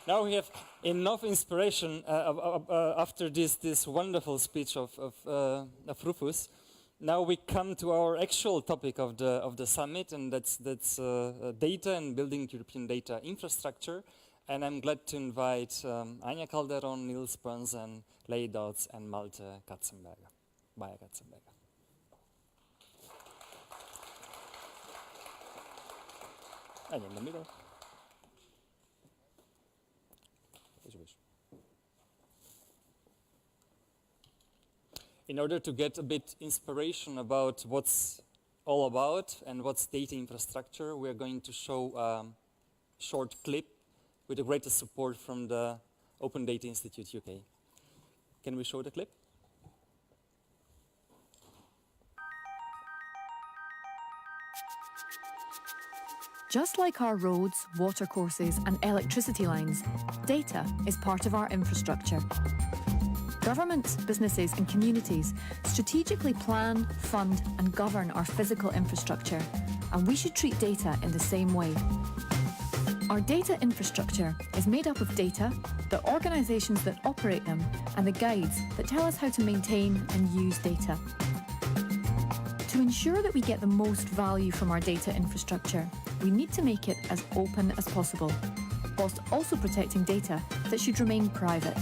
Now we have enough inspiration after this wonderful speech of Rufus. Now we come to our actual topic of the summit, and that's data and building European data infrastructure. And I'm glad to invite Anja Calderon, Niels Brunsen, Leigh Dodds, and Malte Katzenberger. Bayer Katzenberger. And in the middle. As you wish. In order to get a bit inspiration about what's all about and what's data infrastructure, we're going to show a short clip with the greatest support from the Open Data Institute UK. Can we show the clip? Just like our roads, watercourses and electricity lines, data is part of our infrastructure. Governments, businesses and communities strategically plan, fund and govern our physical infrastructure, and we should treat data in the same way. Our data infrastructure is made up of data, the organisations that operate them, and the guides that tell us how to maintain and use data. To ensure that we get the most value from our data infrastructure, we need to make it as open as possible, whilst also protecting data that should remain private.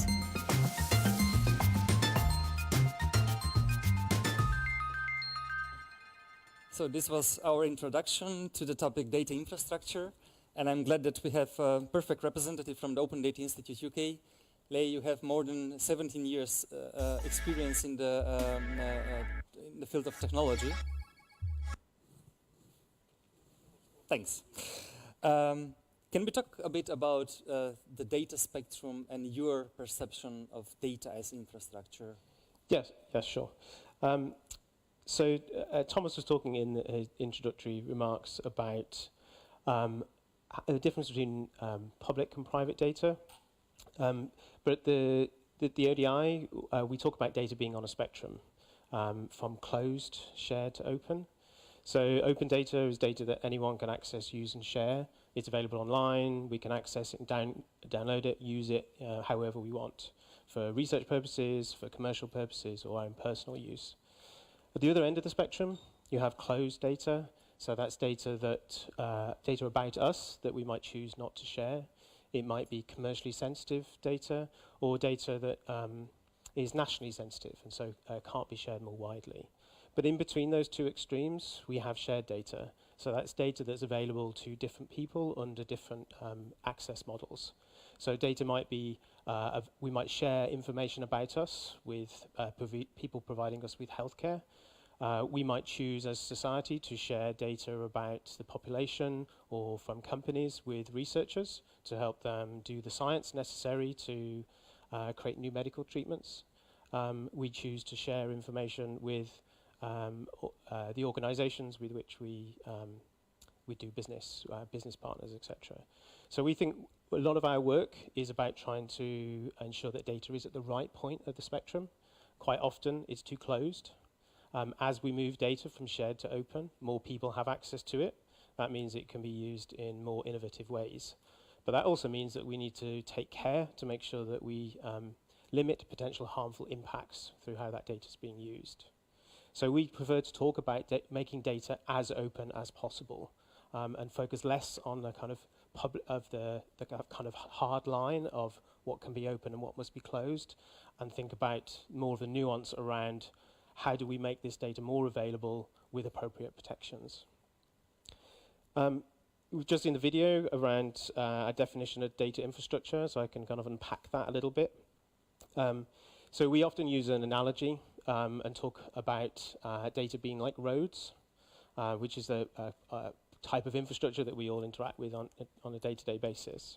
So this was our introduction to the topic data infrastructure, and I'm glad that we have a perfect representative from the Open Data Institute UK. Leigh, you have more than 17 years experience in the field of technology. Thanks. Can we talk a bit about the data spectrum and your perception of data as infrastructure? Yes, sure. So Thomas was talking in his introductory remarks about the difference between public and private data. But the ODI, we talk about data being on a spectrum, from closed, shared to open. So open data is data that anyone can access, use and share. It's available online. We can access it and download it, use it however we want, for research purposes, for commercial purposes, or our own personal use. At the other end of the spectrum, you have closed data. So that's data that data about us that we might choose not to share. It might be commercially sensitive data, or data that is nationally sensitive and so can't be shared more widely. But in between those two extremes, we have shared data. So that's data that's available to different people under different access models. So data might be, we might share information about us with people providing us with healthcare. We might choose as society to share data about the population or from companies with researchers to help them do the science necessary to create new medical treatments. We choose to share information with the organizations with which we do business, business partners, etc. So we think a lot of our work is about trying to ensure that data is at the right point of the spectrum. Quite often it's too closed. As we move data from shared to open, more people have access to it. That means it can be used in more innovative ways. But that also means that we need to take care to make sure that we limit potential harmful impacts through how that data is being used. So we prefer to talk about making data as open as possible, and focus less on the kind of the kind of hard line of what can be open and what must be closed, and think about more of the nuance around how do we make this data more available with appropriate protections. We've just seen the video around a definition of data infrastructure, so I can kind of unpack that a little bit. So we often use an analogy and talk about data being like roads, which is a type of infrastructure that we all interact with on a day-to-day basis.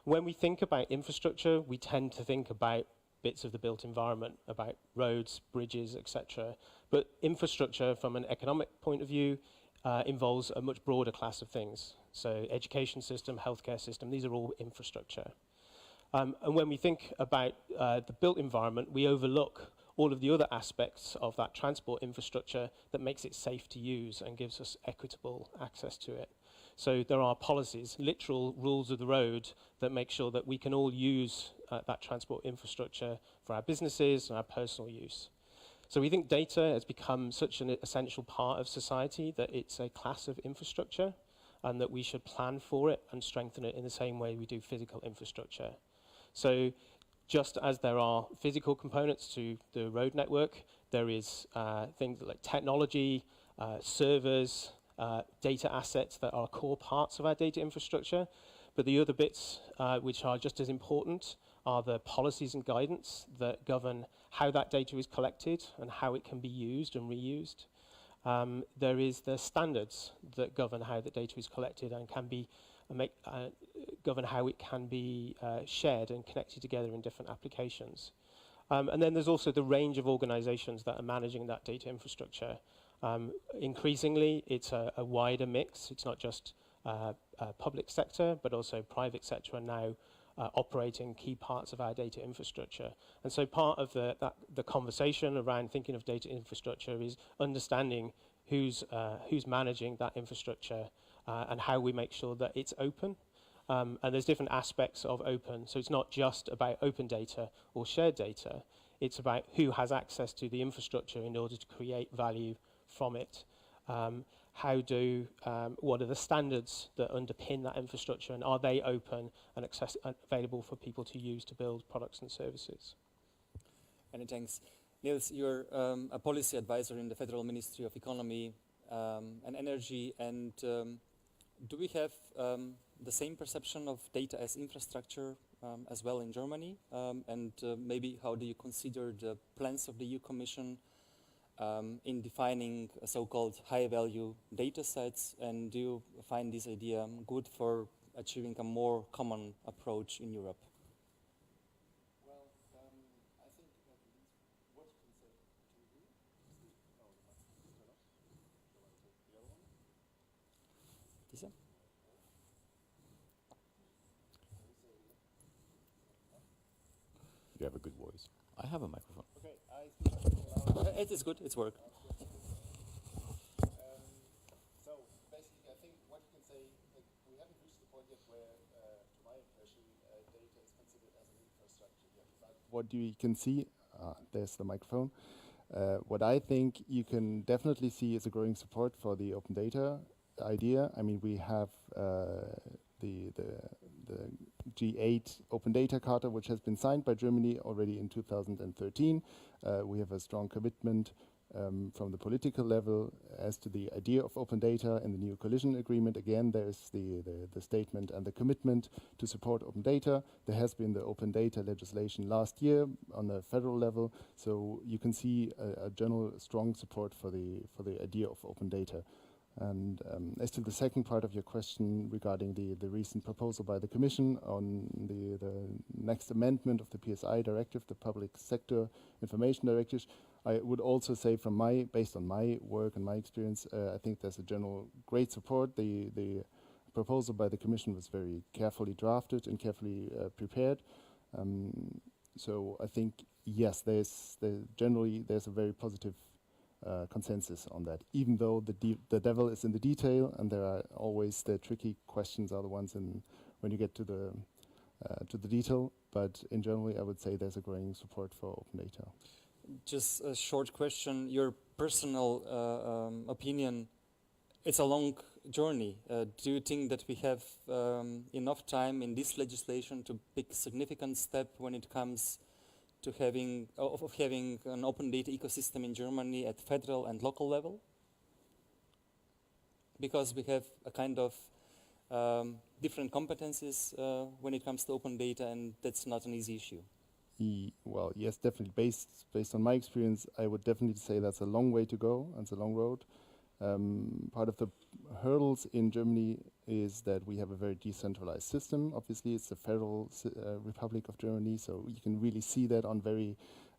When we think about infrastructure, we tend to think about bits of the built environment, about roads, bridges, etc. But infrastructure, from an economic point of view, involves a much broader class of things. So education system, healthcare system, these are all infrastructure. And when we think about the built environment, we overlook all of the other aspects of that transport infrastructure that makes it safe to use and gives us equitable access to it. So there are policies, literal rules of the road that make sure that we can all use that transport infrastructure for our businesses and our personal use. So we think data has become such an essential part of society that it's a class of infrastructure and that we should plan for it and strengthen it in the same way we do physical infrastructure. So just as there are physical components to the road network, there is things like technology, servers, data assets that are core parts of our data infrastructure. But the other bits which are just as important are the policies and guidance that govern how that data is collected and how it can be used and reused. There is the standards that govern how the data is collected and can be govern how it can be shared and connected together in different applications. And then there's also the range of organizations that are managing that data infrastructure. Increasingly, it's a wider mix. It's not just public sector, but also private sector are now operating key parts of our data infrastructure. And so part of the conversation around thinking of data infrastructure is understanding who's managing that infrastructure and how we make sure that it's open. And there's different aspects of open. So it's not just about open data or shared data. It's about who has access to the infrastructure in order to create value from it. What are the standards that underpin that infrastructure, and are they open and available for people to use to build products and services? Many thanks. Niels, you're a policy advisor in the Federal Ministry of Economy and Energy, and do we have the same perception of data as infrastructure as well in Germany? And maybe how do you consider the plans of the EU Commission in defining so-called high-value data sets, and do you find this idea good for achieving a more common approach in Europe? Well, I think that what you can say to you is the other one. This one? You have a good voice. I have a microphone. Okay, I speak loud. It is good, it's work. So basically, I think what you can say, like, we haven't reached the point yet where, to my impression, data is considered as an infrastructure yet. But what you can see, there's the microphone. What I think you can definitely see is a growing support for the open data idea. I mean, we have the G8 Open Data Charter, which has been signed by Germany already in 2013. We have a strong commitment from the political level as to the idea of open data in the new coalition agreement. Again, there's the statement and the commitment to support open data. There has been the open data legislation last year on the federal level, so you can see a general strong support for the idea of open data. And as to the second part of your question regarding the recent proposal by the Commission on the next amendment of the PSI directive, the Public Sector Information Directive, I would also say based on my work and my experience, I think there's a general great support. The proposal by the Commission was very carefully drafted and carefully prepared. So I think, yes, generally there's a very positive consensus on that, even though the devil is in the detail, and there are always the tricky questions are the ones when you get to the detail. But in general, I would say there's a growing support for open data. Just a short question, your personal opinion. It's a long journey. Do you think that we have enough time in this legislation to pick a significant step when it comes to having an open data ecosystem in Germany at federal and local level? Because we have a kind of different competencies when it comes to open data, and that's not an easy issue. Well, yes, definitely. Based on my experience, I would definitely say that's a long way to go, and it's a long road. Part of the hurdles in Germany is that we have a very decentralized system. Obviously, it's the Federal Republic of Germany, so you can really see that on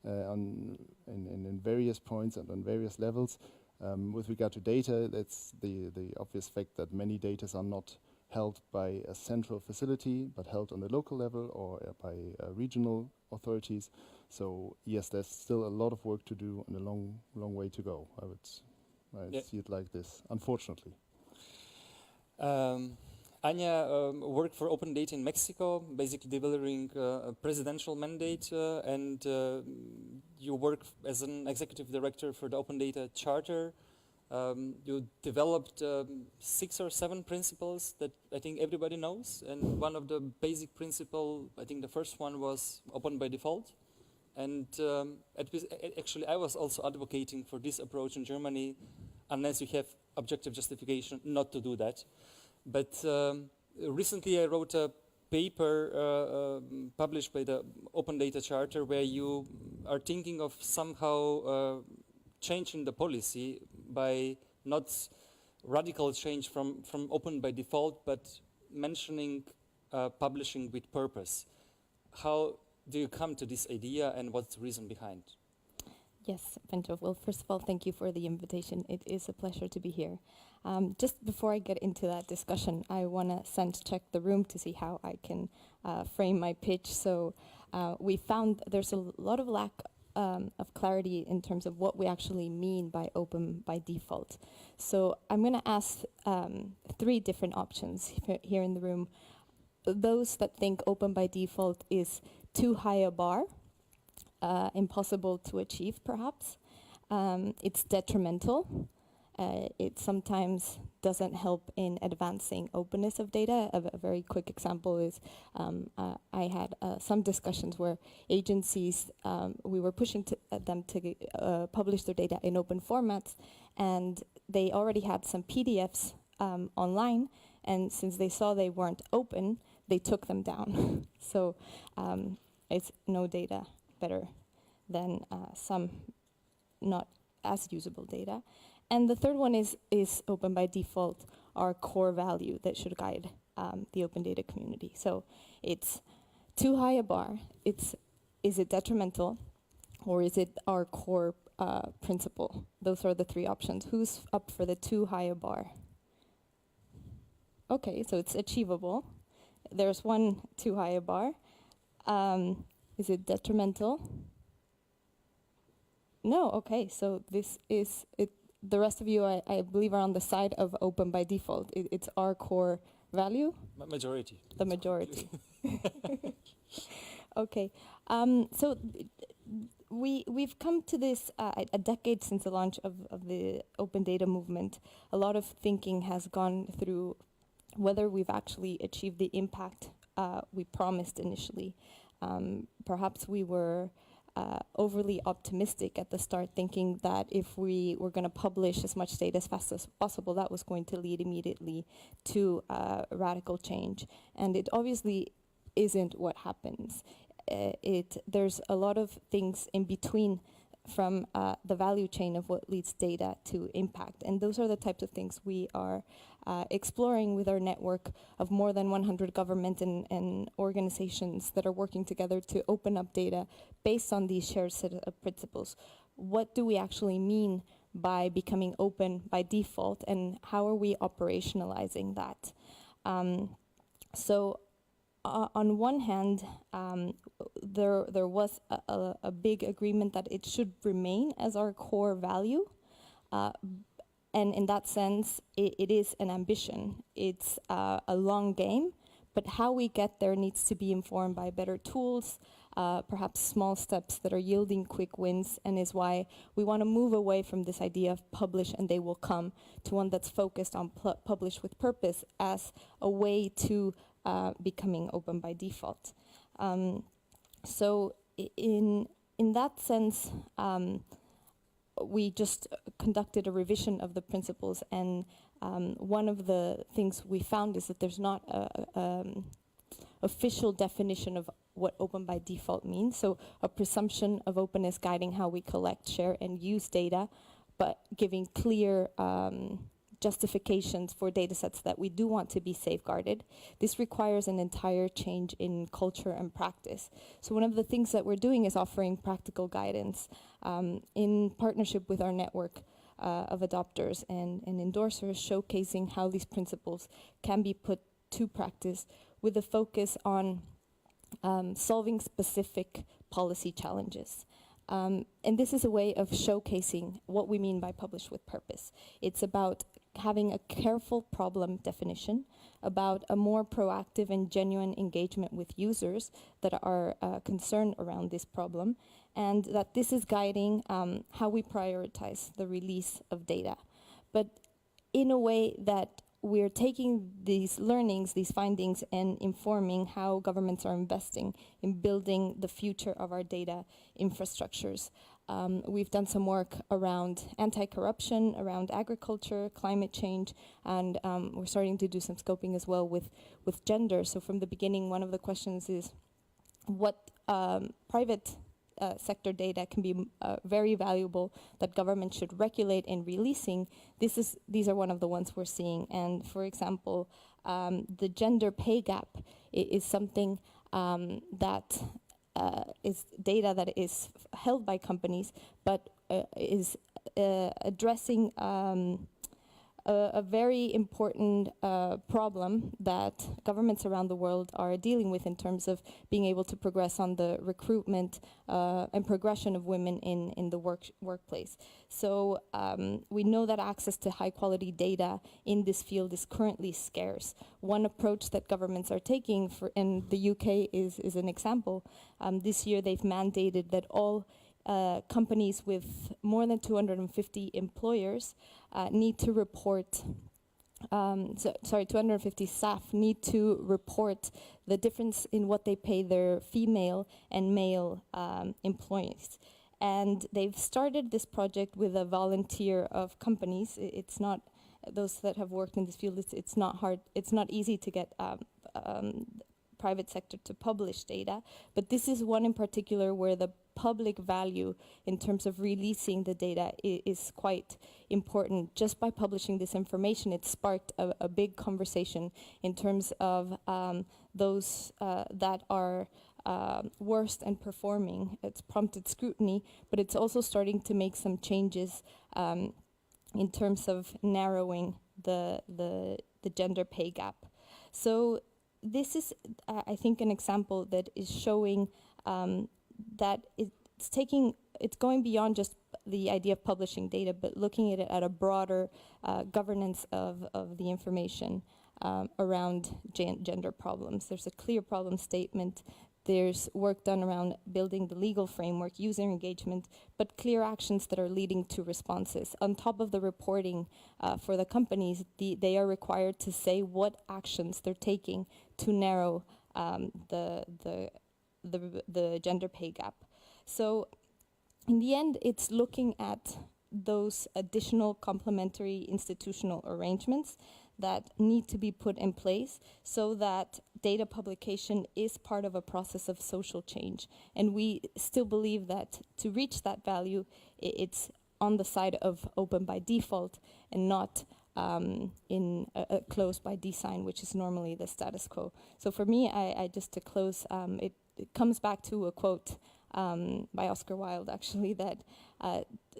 in various points and on various levels. With regard to data, that's the obvious fact that many data are not held by a central facility, but held on the local level or by regional authorities. So yes, there's still a lot of work to do and a long way to go. I see it like this, unfortunately. Anya worked for Open Data in Mexico, basically delivering a presidential mandate, and you work as an executive director for the Open Data Charter. You developed 6 or 7 principles that I think everybody knows, and one of the basic principle, I think the first one was open by default. And actually, I was also advocating for this approach in Germany, unless you have objective justification not to do that. But recently I wrote a paper published by the Open Data Charter where you are thinking of somehow changing the policy by not radical change from open by default, but mentioning publishing with purpose. How do you come to this idea, and what's the reason behind? Yes, Bento. Well, first of all, thank you for the invitation. It is a pleasure to be here. Just before I get into that discussion, I want to sense check the room to see how I can frame my pitch. So we found there's a lot of lack of clarity in terms of what we actually mean by open by default. So I'm going to ask 3 different options here in the room. Those that think open by default is too high a bar, impossible to achieve, perhaps. It's detrimental. It sometimes doesn't help in advancing openness of data. A very quick example is I had some discussions where agencies, we were pushing them to publish their data in open formats, and they already had some PDFs online, and since they saw they weren't open, they took them down. So it's no data better than some not as usable data. And the third one is open by default, our core value that should guide the open data community. So it's too high a bar. Is it detrimental, or is it our core principle? Those are the 3 options. Who's up for the too high a bar? Okay, so it's achievable. There's one too high a bar. Is it detrimental? No, okay, so this is it. The rest of you, I believe, are on the side of open by default. It's our core value? Majority. The majority. Okay, so we've come to this a decade since the launch of the open data movement. A lot of thinking has gone through whether we've actually achieved the impact we promised initially. Perhaps we were overly optimistic at the start, thinking that if we were going to publish as much data as fast as possible, that was going to lead immediately to radical change. And it obviously isn't what happens. There's a lot of things in between from the value chain of what leads data to impact. And those are the types of things we are exploring with our network of more than 100 government and organizations that are working together to open up data based on these shared set of principles. What do we actually mean by becoming open by default, and how are we operationalizing that? On one hand, there was a big agreement that it should remain as our core value. And in that sense, it is an ambition. It's a long game, but how we get there needs to be informed by better tools, perhaps small steps that are yielding quick wins, and is why we want to move away from this idea of publish and they will come to one that's focused on publish with purpose as a way to becoming open by default. So in that sense, we just conducted a revision of the principles, and one of the things we found is that there's not a official definition of what open by default means. So a presumption of openness guiding how we collect, share, and use data, but giving clear justifications for data sets that we do want to be safeguarded. This requires an entire change in culture and practice. So one of the things that we're doing is offering practical guidance in partnership with our network of adopters and endorsers, showcasing how these principles can be put to practice with a focus on solving specific policy challenges. And this is a way of showcasing what we mean by publish with purpose. It's about having a careful problem definition, about a more proactive and genuine engagement with users that are concerned around this problem, and that this is guiding how we prioritize the release of data. But in a way that we're taking these learnings, these findings, and informing how governments are investing in building the future of our data infrastructures. We've done some work around anti-corruption, around agriculture, climate change, and we're starting to do some scoping as well with gender. So from the beginning, one of the questions is what private sector data can be very valuable that government should regulate in releasing. These are one of the ones we're seeing. And for example, the gender pay gap is something that is data that is held by companies, but is addressing a very important problem that governments around the world are dealing with in terms of being able to progress on the recruitment and progression of women in the workplace. So we know that access to high quality data in this field is currently scarce. One approach that governments are taking, in the UK is an example. This year they've mandated that all companies with more than 250 employers need to report, 250 staff need to report the difference in what they pay their female and male employees. And they've started this project with a volunteer of companies. It's not, those that have worked in this field, it's not hard, it's not easy to get private sector to publish data, but this is one in particular where the public value in terms of releasing the data is quite important. Just by publishing this information, it sparked a big conversation in terms of those that are worst and performing. It's prompted scrutiny, but it's also starting to make some changes in terms of narrowing the gender pay gap. So this is, I think, an example that is showing that it's going beyond just the idea of publishing data, but looking at it at a broader governance of the information around gender problems. There's a clear problem statement. There's work done around building the legal framework, user engagement, but clear actions that are leading to responses. On top of the reporting for the companies, they are required to say what actions they're taking to narrow the gender pay gap. So in the end, it's looking at those additional complementary institutional arrangements that need to be put in place so that data publication is part of a process of social change. And we still believe that to reach that value, it's on the side of open by default and not in a closed by design, which is normally the status quo. So for me, I just to close, it comes back to a quote by Oscar Wilde, actually, that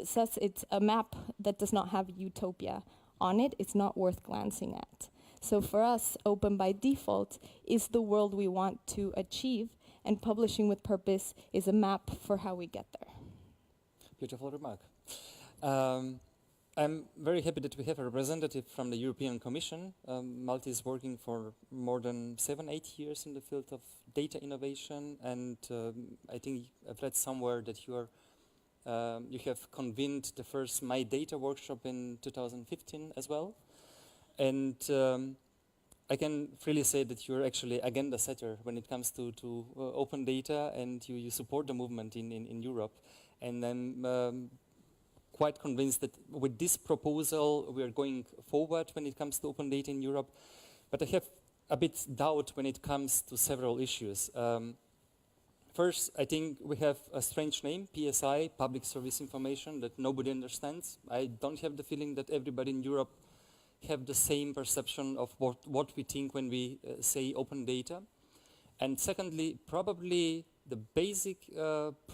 says it's a map that does not have utopia on it, it's not worth glancing at. So for us, open by default is the world we want to achieve, and publishing with purpose is a map for how we get there. Beautiful remark. I'm very happy that we have a representative from the European Commission. Malta is working for more than 7-8 years in the field of data innovation, and I think I've read somewhere that you have convened the first My Data workshop in 2015 as well. And I can freely say that you're actually agenda setter when it comes to open data, and you support the movement in Europe. And I'm quite convinced that with this proposal we are going forward when it comes to open data in Europe. But I have a bit doubt when it comes to several issues. First, I think we have a strange name, PSI, Public Service Information, that nobody understands. I don't have the feeling that everybody in Europe have the same perception of what we think when we say open data. And secondly, probably the basic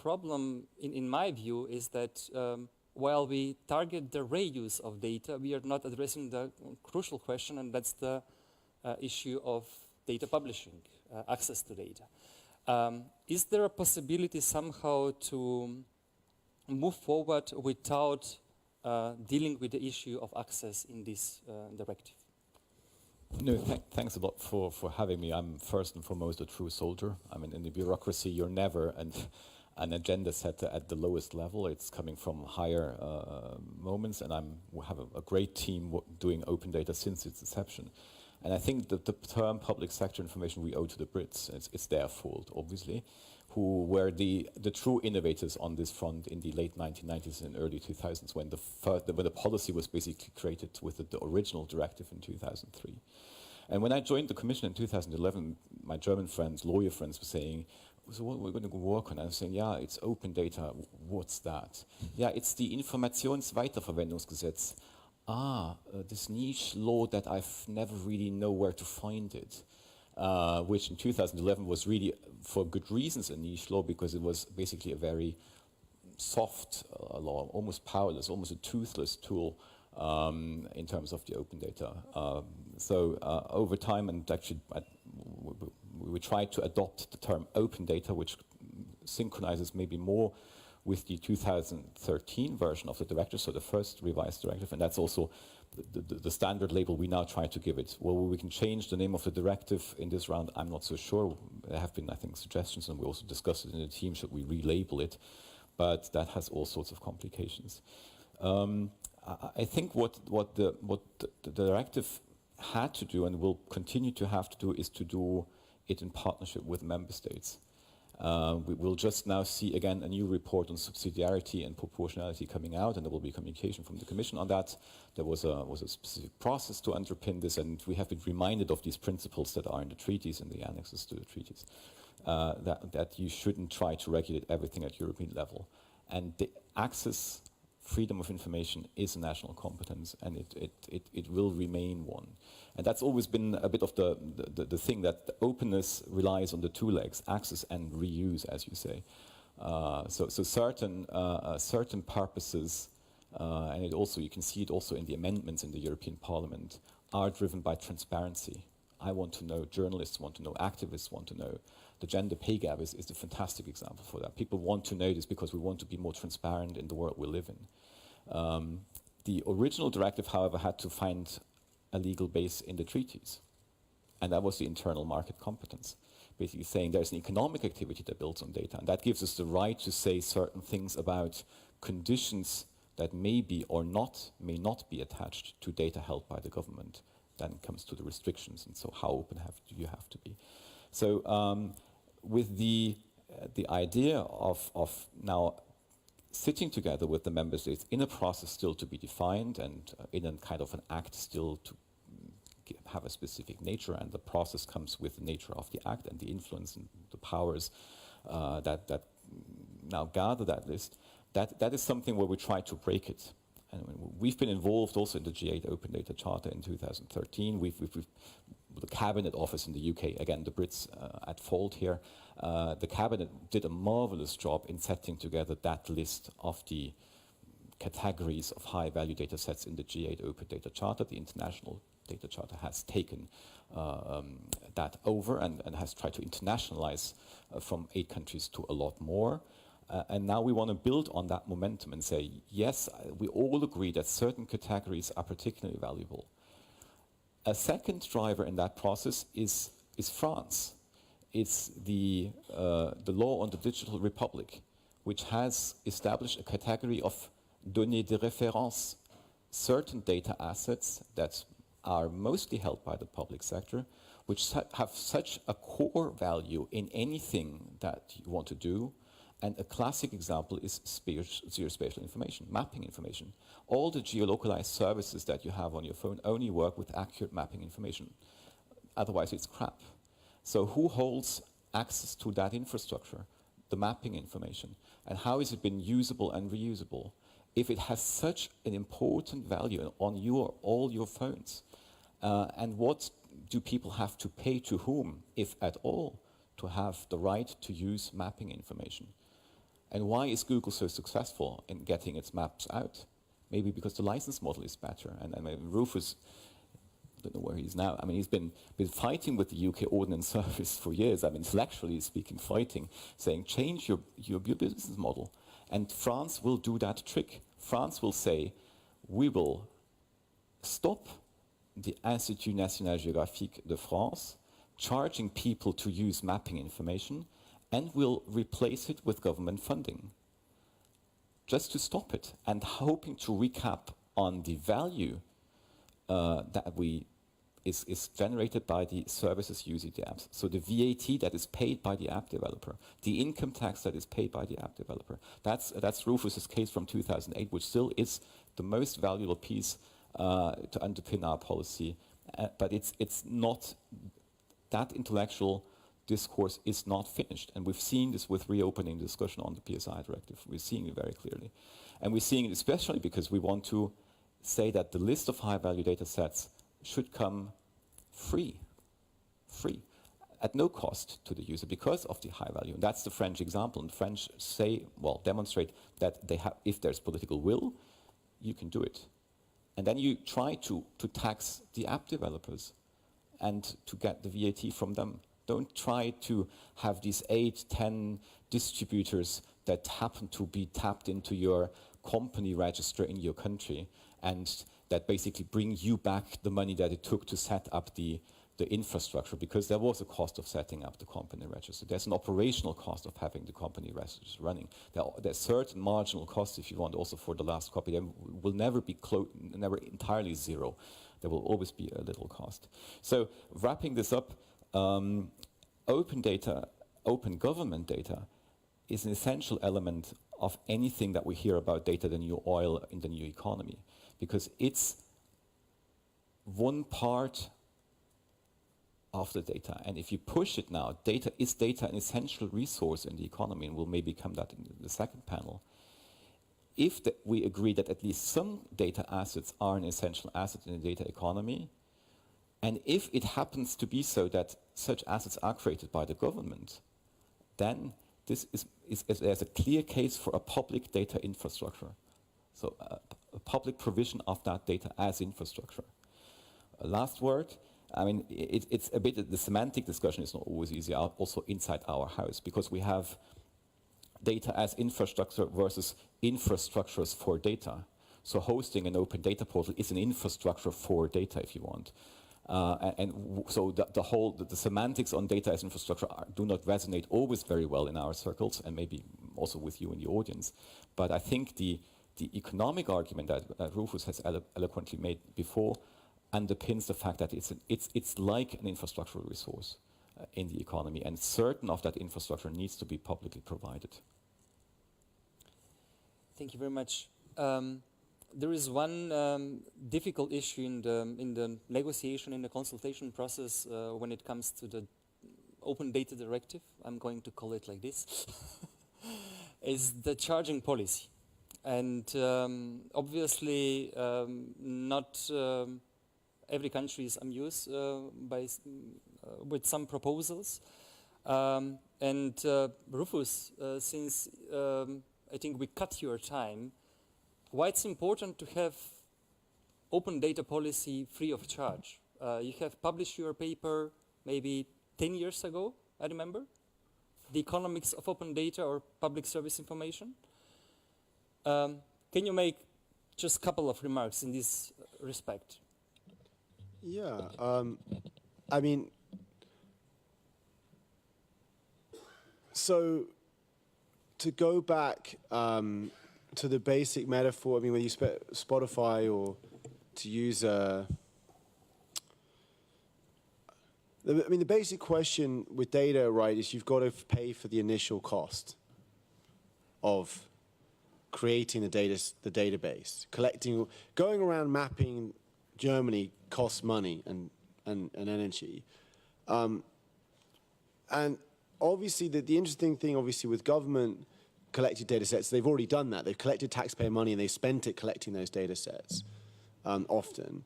problem in my view is that while we target the reuse of data, we are not addressing the crucial question, and that's the issue of data publishing, access to data. Is there a possibility somehow to move forward without dealing with the issue of access in this directive. No, thanks a lot for having me. I'm first and foremost a true soldier. I mean, in the bureaucracy, you're never an agenda setter at the lowest level. It's coming from higher moments, and we have a great team doing open data since its inception. And I think that the term public sector information we owe to the Brits. It's their fault, obviously, who were the true innovators on this front in the late 1990s and early 2000s, when the policy was basically created with the original directive in 2003. And when I joined the Commission in 2011, my German friends, lawyer friends, were saying, so what we're going to work on? I was saying, yeah, it's open data. What's that? Yeah, it's the Informationsweiterverwendungsgesetz. This niche law that I've never really know where to find it, which in 2011 was really, for good reasons, a niche law, because it was basically a very soft law, almost powerless, almost a toothless tool in terms of the open data. So over time, and actually we tried to adopt the term open data, which synchronizes maybe more with the 2013 version of the directive, so the first revised directive, and that's also the standard label we now try to give it. Well, we can change the name of the directive in this round, I'm not so sure. There have been, I think, suggestions, and we also discussed it in the team, should we relabel it, but that has all sorts of complications. I think what the directive had to do and will continue to have to do is to do it in partnership with member states. We will just now see again a new report on subsidiarity and proportionality coming out, and there will be communication from the Commission on that. There was a specific process to underpin this, and we have been reminded of these principles that are in the treaties and the annexes to the treaties, that you shouldn't try to regulate everything at European level. And the access, freedom of information is a national competence, and it will remain one. And that's always been a bit of the thing, that the openness relies on the two legs, access and reuse, as you say. So certain purposes, and you can see it also in the amendments in the European Parliament, are driven by transparency. I want to know, journalists want to know, activists want to know. The gender pay gap is a fantastic example for that. People want to know this because we want to be more transparent in the world we live in. The original directive, however, had to find a legal base in the treaties. And that was the internal market competence. Basically saying there's an economic activity that builds on data, and that gives us the right to say certain things about conditions that may be or may not be attached to data held by the government. Then it comes to the restrictions, and so how open do you have to be? So with the idea of now sitting together with the member states in a process still to be defined, and in a kind of an act still to have a specific nature, and the process comes with the nature of the act and the influence and the powers that now gather that list, that is something where we try to break it. And we've been involved also in the G8 Open Data Charter in 2013. The Cabinet Office in the UK, again, the Brits at fault here, the Cabinet did a marvelous job in setting together that list of the categories of high-value data sets in the G8 Open Data Charter. The International Data Charter has taken that over and has tried to internationalize from 8 countries to a lot more. And now we want to build on that momentum and say, yes, we all agree that certain categories are particularly valuable. A second driver in that process is France. It's the law on the Digital Republic, which has established a category of données de référence, certain data assets that are mostly held by the public sector, which have such a core value in anything that you want to do. And a classic example is geospatial information, mapping information. All the geolocalized services that you have on your phone only work with accurate mapping information. Otherwise, it's crap. So who holds access to that infrastructure, the mapping information? And how has it been usable and reusable? If it has such an important value on all your phones, and what do people have to pay to whom, if at all, to have the right to use mapping information? And why is Google so successful in getting its maps out? Maybe because the license model is better. And I mean, Rufus, I don't know where he is now. I mean, he's been fighting with the UK Ordnance Service for years. I mean, intellectually speaking, fighting, saying, change your business model. And France will do that trick. France will say, we will stop the Institut National Géographique de France charging people to use mapping information, and we'll replace it with government funding. Just to stop it, and hoping to recap on the value that is generated by the services using the apps. So the VAT that is paid by the app developer, the income tax that is paid by the app developer. That's Rufus's case from 2008, which still is the most valuable piece to underpin our policy. But it's not, that intellectual discourse is not finished. And we've seen this with reopening the discussion on the PSI directive. We're seeing it very clearly. And we're seeing it especially because we want to say that the list of high-value data sets should come free, at no cost to the user because of the high value. And that's the French example. And the French say, well, demonstrate that they have, if there's political will, you can do it. And then you try to tax the app developers and to get the VAT from them. Don't try to have these 8, 10 distributors that happen to be tapped into your company register in your country and that basically bring you back the money that it took to set up the infrastructure, because there was a cost of setting up the company register. There's an operational cost of having the company register running. There's certain marginal costs, if you want, also for the last copy. There will never be never entirely zero. There will always be a little cost. So wrapping this up, open data, open government data is an essential element of anything that we hear about data, the new oil in the new economy, because it's one part of the data. And if you push it now, data is an essential resource in the economy, and we'll maybe come that in the second panel. If we agree that at least some data assets are an essential asset in the data economy, and if it happens to be so that such assets are created by the government, then there's a clear case for a public data infrastructure. So a public provision of that data as infrastructure. Last word, I mean, it's a bit, the semantic discussion is not always easy, also inside our house, because we have data as infrastructure versus infrastructures for data. So hosting an open data portal is an infrastructure for data, if you want. So the semantics on data as infrastructure do not resonate always very well in our circles, and maybe also with you in the audience. But I think the economic argument that Rufus has eloquently made before underpins the fact that it's like an infrastructural resource in the economy, and certain of that infrastructure needs to be publicly provided. Thank you very much. There is one difficult issue in the negotiation, in the consultation process when it comes to the Open Data Directive. I'm going to call it like this. Is the charging policy. And obviously not every country is amused with some proposals. And Rufus, since I think we cut your time, why it's important to have open data policy free of charge? You have published your paper maybe 10 years ago, I remember, The Economics of Open Data or Public Service Information. Can you make just a couple of remarks in this respect? Yeah, I mean, so to go back to the basic metaphor, I mean, when you Spotify, or to use the basic question with data, right, is you've got to pay for the initial cost of creating the database, going around mapping Germany costs money and energy. And obviously, the interesting thing, obviously, with government collected data sets, they've already done that. They've collected taxpayer money and they've spent it collecting those data sets often.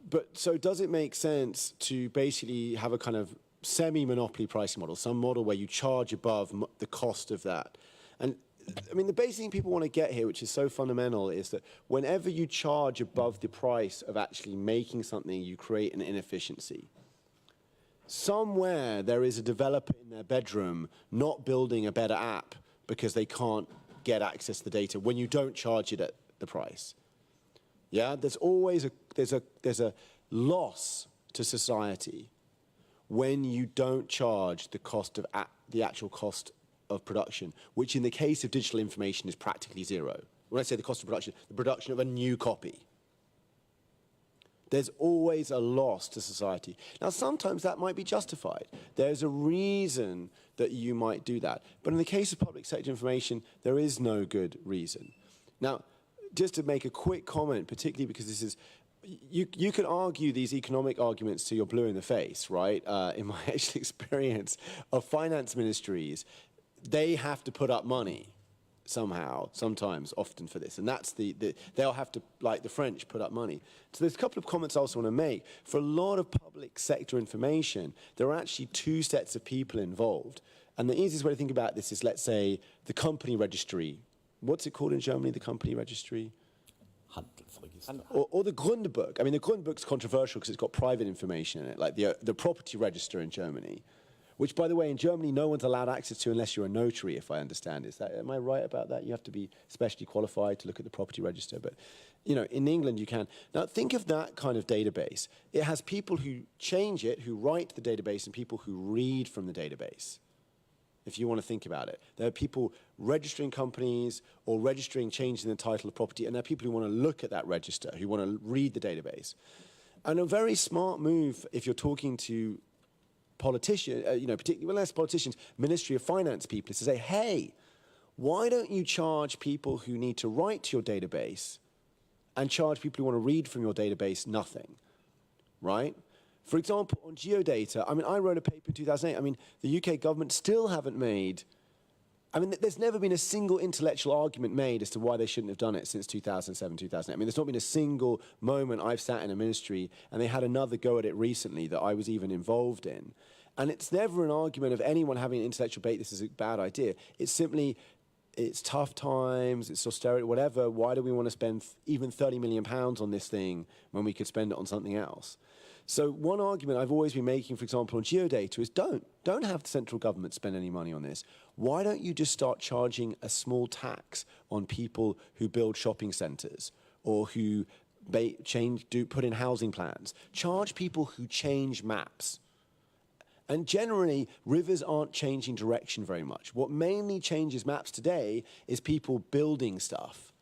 But so does it make sense to basically have a kind of semi-monopoly pricing model, some model where you charge above the cost of that? And I mean, the basic thing people want to get here, which is so fundamental, is that whenever you charge above the price of actually making something, you create an inefficiency. Somewhere there is a developer in their bedroom not building a better app because they can't get access to the data when you don't charge it at the price. Yeah, there's always there's a loss to society when you don't charge the cost of the actual cost of production, which in the case of digital information is practically zero. When I say the cost of production, the production of a new copy. There's always a loss to society. Now, sometimes that might be justified. There's a reason that you might do that. But in the case of public sector information, there is no good reason. Now, just to make a quick comment, particularly because this is, you can argue these economic arguments till you're blue in the face, right? In my actual experience of finance ministries, they have to put up money somehow, sometimes, often for this. And that's they'll have to, like the French, put up money. So there's a couple of comments I also want to make. For a lot of public sector information, there are actually two sets of people involved. And the easiest way to think about this is, let's say, the company registry. What's it called in Germany, the company registry? Handelsregister. Or the Grundbuch. I mean, the Grundbuch's controversial because it's got private information in it, like the property register in Germany. Which, by the way, in Germany, no one's allowed access to unless you're a notary, if I understand. Am I right about that? You have to be specially qualified to look at the property register. But, you know, in England, you can. Now, think of that kind of database. It has people who change it, who write the database, and people who read from the database, if you want to think about it. There are people registering companies or registering changes in the title of property, and there are people who want to look at that register, who want to read the database. And a very smart move, if you're talking to politicians, particularly less politicians, Ministry of Finance people, is to say, hey, why don't you charge people who need to write to your database and charge people who want to read from your database nothing, right? For example, on geodata, I mean, I wrote a paper in 2008. I mean, the UK government still haven't made, I mean, there's never been a single intellectual argument made as to why they shouldn't have done it since 2007, 2008. I mean, there's not been a single moment I've sat in a ministry, and they had another go at it recently that I was even involved in. And it's never an argument of anyone having an intellectual debate, this is a bad idea. It's simply, it's tough times, it's austerity, whatever. Why do we want to spend even £30 million on this thing when we could spend it on something else? So one argument I've always been making, for example, on geodata is don't have the central government spend any money on this. Why don't you just start charging a small tax on people who build shopping centres or who put in housing plans? Charge people who change maps. And generally, rivers aren't changing direction very much. What mainly changes maps today is people building stuff.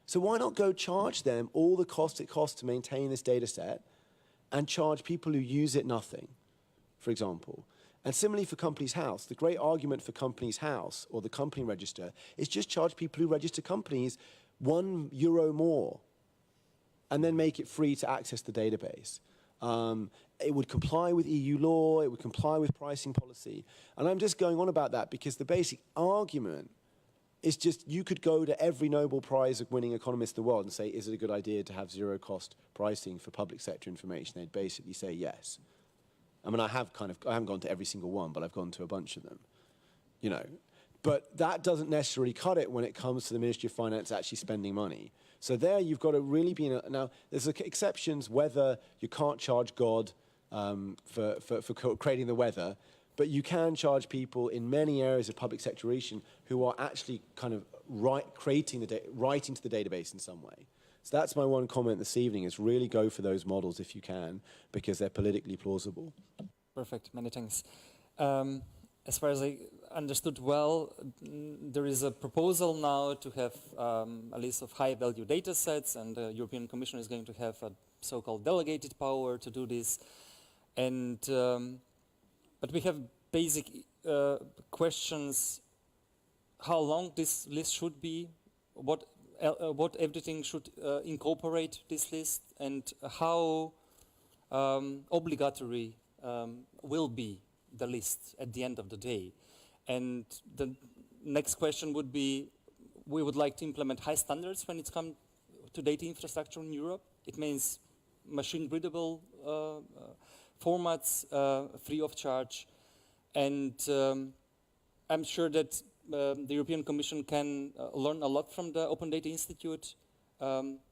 So why not go charge them all the cost it costs to maintain this data set and charge people who use it nothing, for example. And similarly for Companies House, the great argument for Companies House or the company register is just charge people who register companies €1 more and then make it free to access the database. It would comply with EU law, it would comply with pricing policy. And I'm just going on about that because the basic argument is just you could go to every Nobel Prize winning economist in the world and say, is it a good idea to have zero cost pricing for public sector information? They'd basically say yes. I mean, I haven't gone to every single one, but I've gone to a bunch of them, you know. But that doesn't necessarily cut it when it comes to the Ministry of Finance actually spending money. So there you've got to really be, now there's exceptions whether you can't charge God for creating the weather, but you can charge people in many areas of public sectoration who are actually kind of writing to the database in some way. So that's my one comment this evening, is really go for those models if you can, because they're politically plausible. Perfect, many thanks. As far as I understood well, there is a proposal now to have a list of high-value data sets, and the European Commission is going to have a so-called delegated power to do this. And but we have basic questions: how long this list should be, what everything should incorporate this list, and how obligatory will be the list at the end of the day. And the next question would be, we would like to implement high standards when it comes to data infrastructure in Europe. It means machine-readable formats, free of charge. And I'm sure that the European Commission can learn a lot from the Open Data Institute.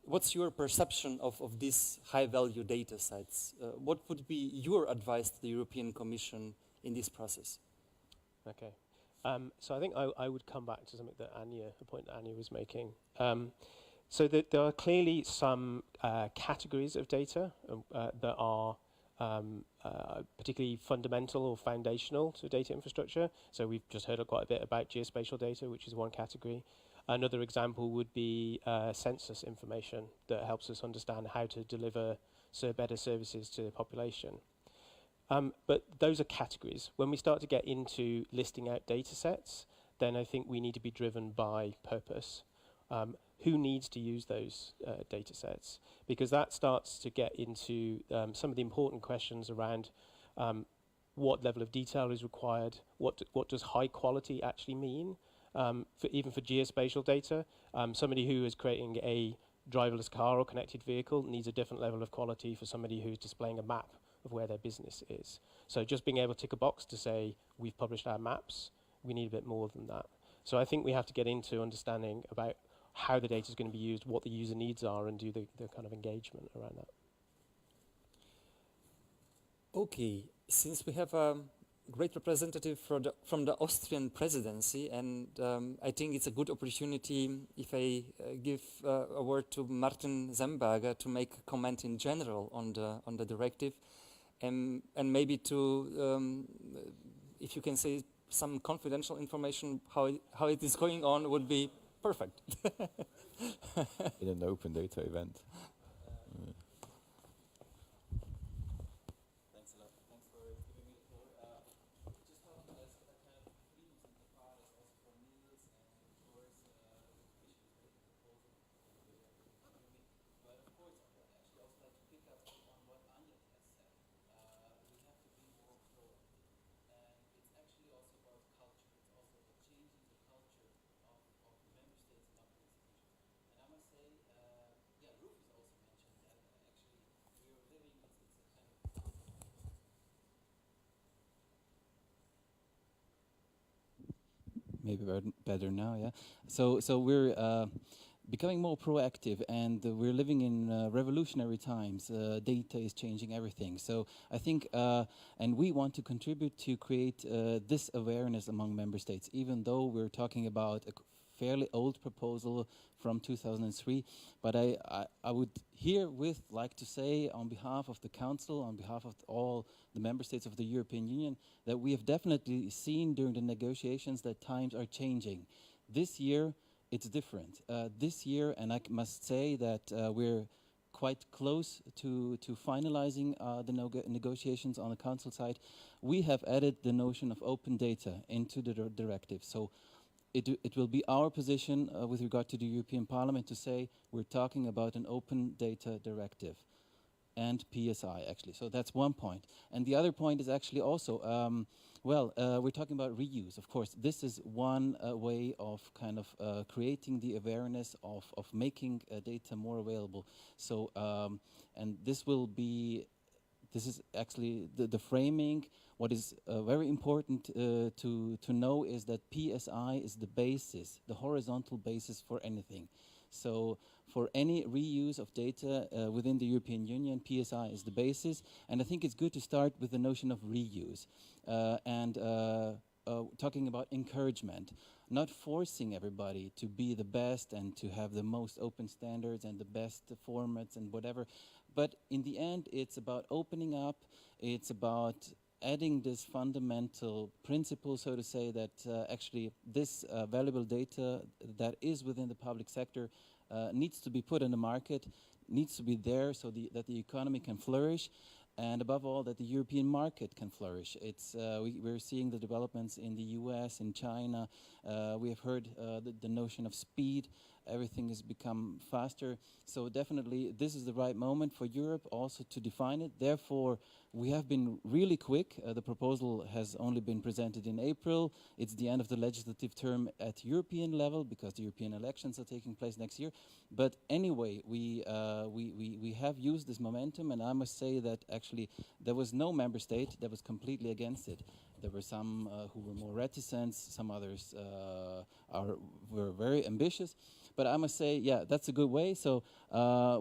What's your perception of these high-value data sets? What would be your advice to the European Commission in this process? Okay. So I think I would come back to something that a point that Anya was making. So there are clearly some categories of data that are particularly fundamental or foundational to data infrastructure. So we've just heard quite a bit about geospatial data, which is one category. Another example would be census information that helps us understand how to deliver better services to the population. But those are categories. When we start to get into listing out data sets, then I think we need to be driven by purpose. Who needs to use those data sets? Because that starts to get into some of the important questions around what level of detail is required, what does high quality actually mean, even for geospatial data. Somebody who is creating a driverless car or connected vehicle needs a different level of quality for somebody who's displaying a map of where their business is. So just being able to tick a box to say, we've published our maps, we need a bit more than that. So I think we have to get into understanding about how the data is going to be used, what the user needs are, and do the kind of engagement around that. Okay, since we have a great representative from the Austrian presidency, and I think it's a good opportunity if I give a word to Martin Zemberger to make a comment in general on the directive, and maybe to if you can say some confidential information how it is going on would be perfect. In an open data event. Thanks a lot. Thanks for giving me the floor. Just talking as a kind of prelude in the part is also for Niels and of course officially for the proposal but of course I'd actually also like to pick up on what Anja has said. We have to be more proactive, and it's actually also about culture. It's also about changing the culture of the member states and of the institutions. And I must say, Rufus also mentioned that actually we are living, it's a kind of Maybe better now, yeah. So we're becoming more proactive, and we're living in revolutionary times. Data is changing everything. So I think, and we want to contribute to create this awareness among member states, even though we're talking about a fairly old proposal from 2003. But I would herewith like to say, on behalf of the Council, on behalf of all the member states of the European Union, that we have definitely seen during the negotiations that times are changing. This year, it's different. This year, and I must say that we're quite close to finalizing the negotiations on the Council side, we have added the notion of open data into the directive. So it will be our position with regard to the European Parliament to say we're talking about an open data directive and PSI, actually. So that's one point. And the other point is actually also, we're talking about reuse. Of course, this is one way of kind of creating the awareness of making data more available. So, and this is actually the framing. What is very important to know is that PSI is the basis, the horizontal basis for anything. So for any reuse of data within the European Union, PSI is the basis. And I think it's good to start with the notion of reuse and talking about encouragement, not forcing everybody to be the best and to have the most open standards and the best formats and whatever. But in the end, it's about opening up. It's about adding this fundamental principle, so to say, that actually this valuable data that is within the public sector needs to be put in the market, needs to be there so that the economy can flourish, and above all, that the European market can flourish. We're seeing the developments in the US, in China. We have heard the notion of speed. Everything has become faster. So definitely this is the right moment for Europe also to define it. Therefore, we have been really quick. The proposal has only been presented in April. It's the end of the legislative term at European level because the European elections are taking place next year. But anyway, we have used this momentum, and I must say that actually there was no member state that was completely against it. There were some who were more reticent, some others were very ambitious. But I must say, yeah, that's a good way. So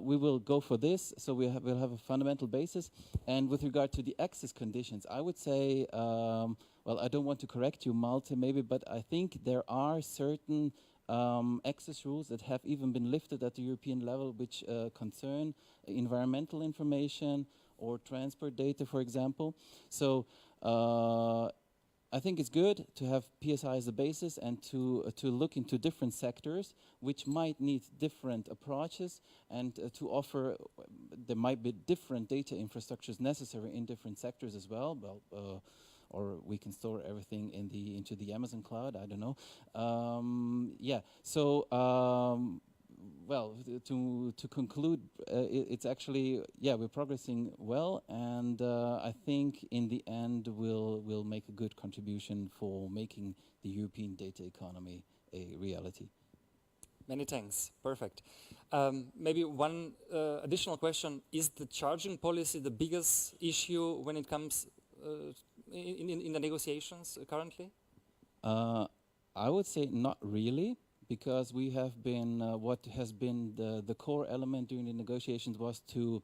we will go for this. So we'll have a fundamental basis. And with regard to the access conditions, I would say, well, I don't want to correct you, Malte, maybe, but I think there are certain access rules that have even been lifted at the European level, which concern environmental information or transport data, for example. So I think it's good to have PSI as a basis and to look into different sectors which might need different approaches and to offer, there might be different data infrastructures necessary in different sectors as well. Well, or we can store everything in into the Amazon cloud, I don't know. Yeah, so well, to conclude, it's actually, yeah, we're progressing well, and I think in the end we'll make a good contribution for making the European data economy a reality. Many thanks. Perfect. Maybe one additional question: is the charging policy the biggest issue when it comes in the negotiations currently? I would say not really, because we have been, what has been the core element during the negotiations was to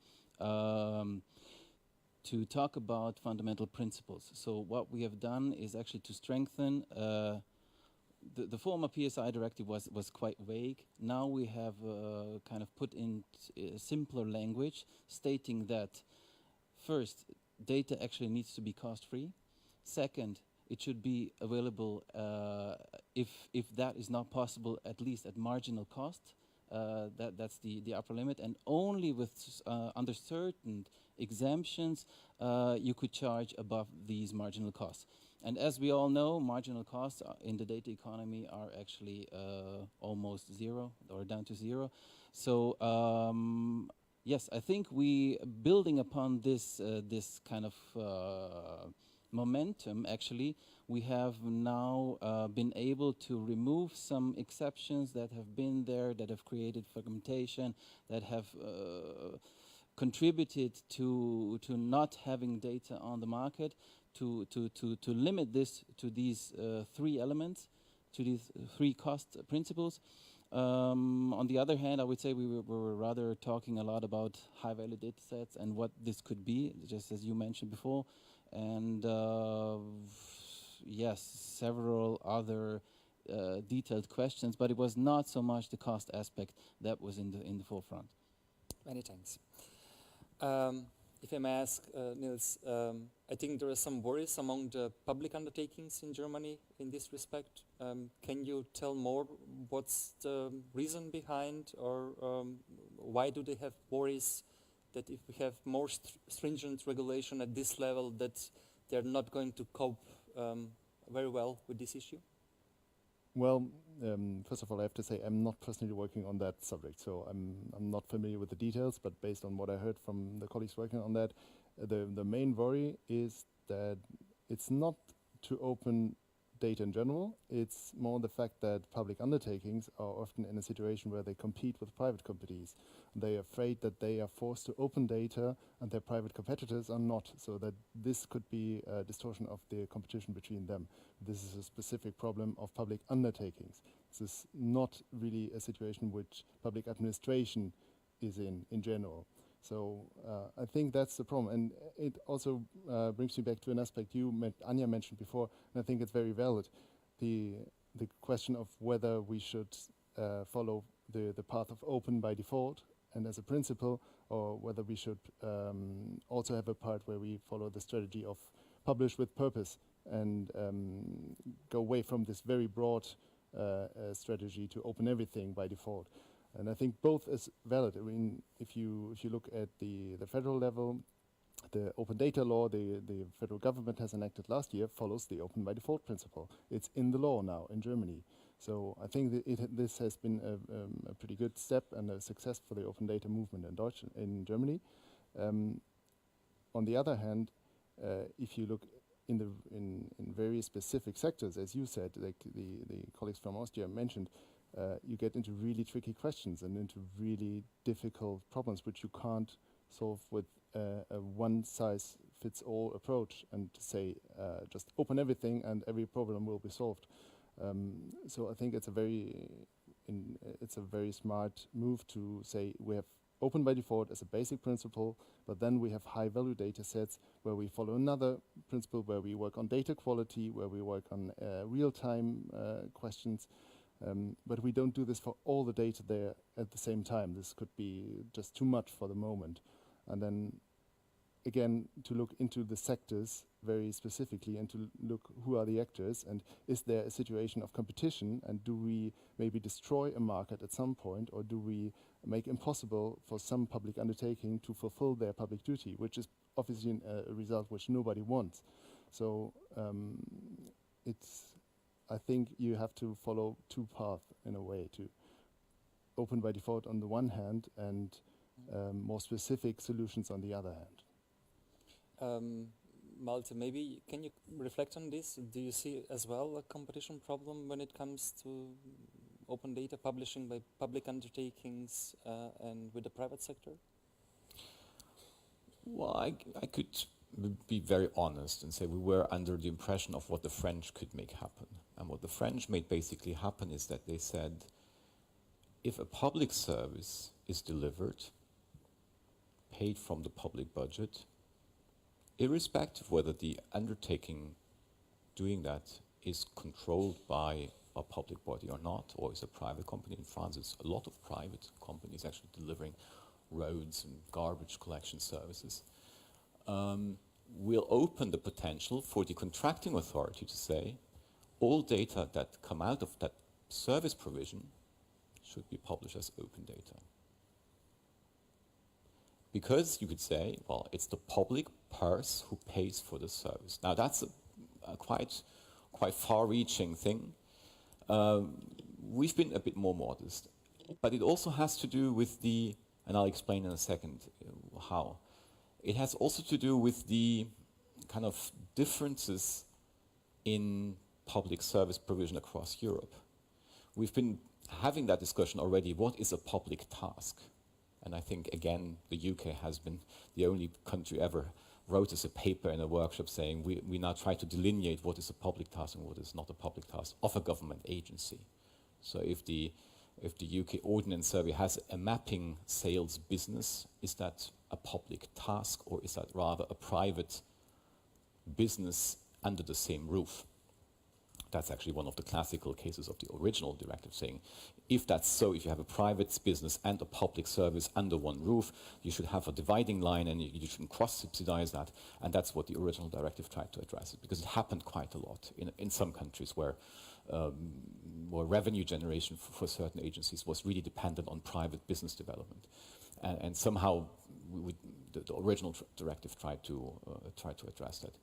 talk about fundamental principles. So what we have done is actually to strengthen, the former PSI directive was quite vague. Now we have kind of put in simpler language, stating that first, data actually needs to be cost-free. Second, it should be available if that is not possible, at least at marginal cost. That's the upper limit, and only with under certain exemptions you could charge above these marginal costs. And as we all know, marginal costs in the data economy are actually almost zero or down to zero. So yes, I think we building upon this this kind of momentum, actually, we have now been able to remove some exceptions that have been there, that have created fragmentation, that have contributed to not having data on the market, to limit this to these three elements, to these three cost principles. On the other hand, I would say we were rather talking a lot about high-value data sets and what this could be, just as you mentioned before. And yes, several other detailed questions, but it was not so much the cost aspect that was in the forefront. Many thanks. If I may ask, Nils, I think there are some worries among the public undertakings in Germany in this respect. Can you tell more? What's the reason behind, or why do they have worries that if we have more stringent regulation at this level, that they're not going to cope very well with this issue? Well, first of all, I have to say I'm not personally working on that subject, so I'm not familiar with the details. But based on what I heard from the colleagues working on that, the main worry is that it's not to open data in general. It's more the fact that public undertakings are often in a situation where they compete with private companies. They are afraid that they are forced to open data and their private competitors are not, so that this could be a distortion of the competition between them. This is a specific problem of public undertakings. This is not really a situation which public administration is in general. So I think that's the problem, and it also brings me back to an aspect Anja mentioned before, and I think it's very valid. The question of whether we should follow the path of open by default and as a principle, or whether we should also have a part where we follow the strategy of publish with purpose and go away from this very broad strategy to open everything by default. And I think both is valid. I mean, if you look at the federal level, the open data law the federal government has enacted last year follows the open by default principle. It's in the law now in Germany. So I think that this has been a pretty good step and a success for the open data movement in Germany. On the other hand, if you look in very specific sectors, as you said, like the colleagues from Austria mentioned, you get into really tricky questions and into really difficult problems which you can't solve with a one-size-fits-all approach and to say just open everything and every problem will be solved. So I think it's a very smart move to say we have open by default as a basic principle, but then we have high-value data sets where we follow another principle, where we work on data quality, where we work on real-time questions. But we don't do this for all the data there at the same time. This could be just too much for the moment. And then again, to look into the sectors very specifically and to look who are the actors and is there a situation of competition, and do we maybe destroy a market at some point, or do we make impossible for some public undertaking to fulfill their public duty, which is obviously a result which nobody wants. So I think you have to follow two paths in a way, to open by default on the one hand and more specific solutions on the other hand. Malte, maybe can you reflect on this? Do you see as well a competition problem when it comes to open data publishing by public undertakings and with the private sector? Well, I could be very honest and say we were under the impression of what the French could make happen. And what the French made basically happen is that they said, if a public service is delivered, paid from the public budget, irrespective whether the undertaking doing that is controlled by a public body or not, or is a private company. In France, there's a lot of private companies actually delivering roads and garbage collection services. Will open the potential for the contracting authority to say, all data that come out of that service provision should be published as open data. Because you could say, well, it's the public purse who pays for the service. Now that's a quite far-reaching thing. We've been a bit more modest, but it also has to do with the, and I'll explain in a second how. It has also to do with the kind of differences in public service provision across Europe. We've been having that discussion already. What is a public task? And I think, again, the UK has been the only country ever wrote us a paper in a workshop saying we now try to delineate what is a public task and what is not a public task of a government agency. So if the UK Ordnance Survey has a mapping sales business, is that a public task, or is that rather a private business under the same roof? That's actually one of the classical cases of the original directive, saying if that's so, if you have a private business and a public service under one roof, you should have a dividing line and you shouldn't cross-subsidize that. And that's what the original directive tried to address, because it happened quite a lot in some countries where revenue generation for certain agencies was really dependent on private business development. And somehow the original directive tried to address that.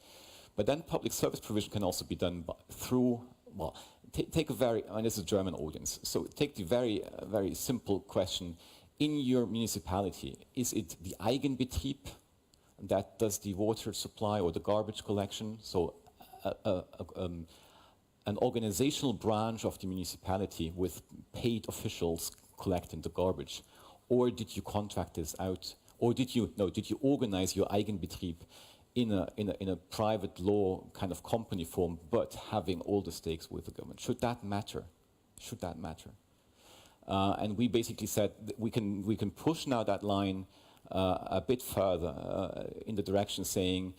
But then public service provision can also be done through, well, take a very, and this is a German audience, so take the very simple question. In your municipality, is it the Eigenbetrieb that does the water supply or the garbage collection? So an organizational branch of the municipality with paid officials collecting the garbage? Or did you contract this out? Or did you organize your Eigenbetrieb in a private law kind of company form, but having all the stakes with the government? Should that matter? Should that matter? And we basically said that we can push now that line a bit further in the direction saying,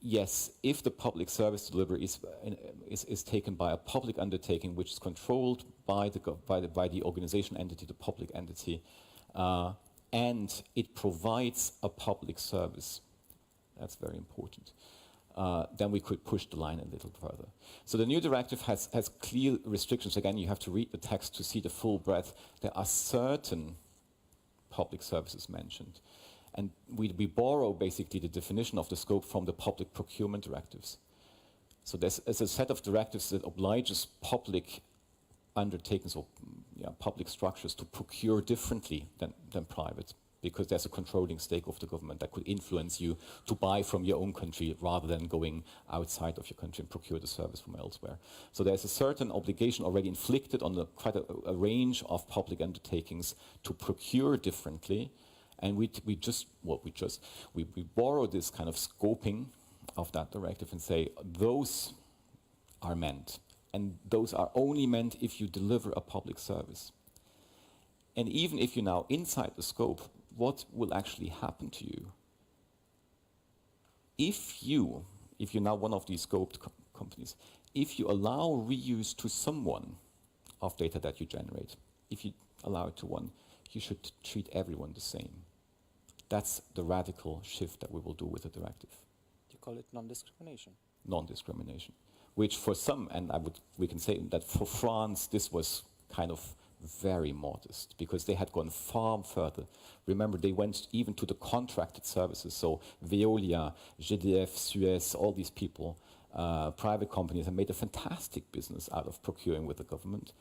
yes, if the public service delivery is taken by a public undertaking which is controlled by the organization entity, the public entity, and it provides a public service, that's very important, then we could push the line a little further. So the new directive has clear restrictions. Again, you have to read the text to see the full breadth. There are certain public services mentioned. And we borrow basically the definition of the scope from the public procurement directives. So there's a set of directives that obliges public undertakings or public structures to procure differently than private, because there's a controlling stake of the government that could influence you to buy from your own country rather than going outside of your country and procure the service from elsewhere. So there's a certain obligation already inflicted on quite a range of public undertakings to procure differently. And we borrow this kind of scoping of that directive and say those are meant, and those are only meant if you deliver a public service. And even if you're now inside the scope, what will actually happen to you if you're now one of these scoped companies, if you allow reuse to someone of data that you generate. If you allow it to one, you should treat everyone the same. That's the radical shift that we will do with the directive. You call it non-discrimination. Non-discrimination, which for some, and we can say that for France, this was kind of very modest because they had gone far further. Remember, they went even to the contracted services. So Veolia, GDF, Suez, all these people, private companies have made a fantastic business out of procuring with the government.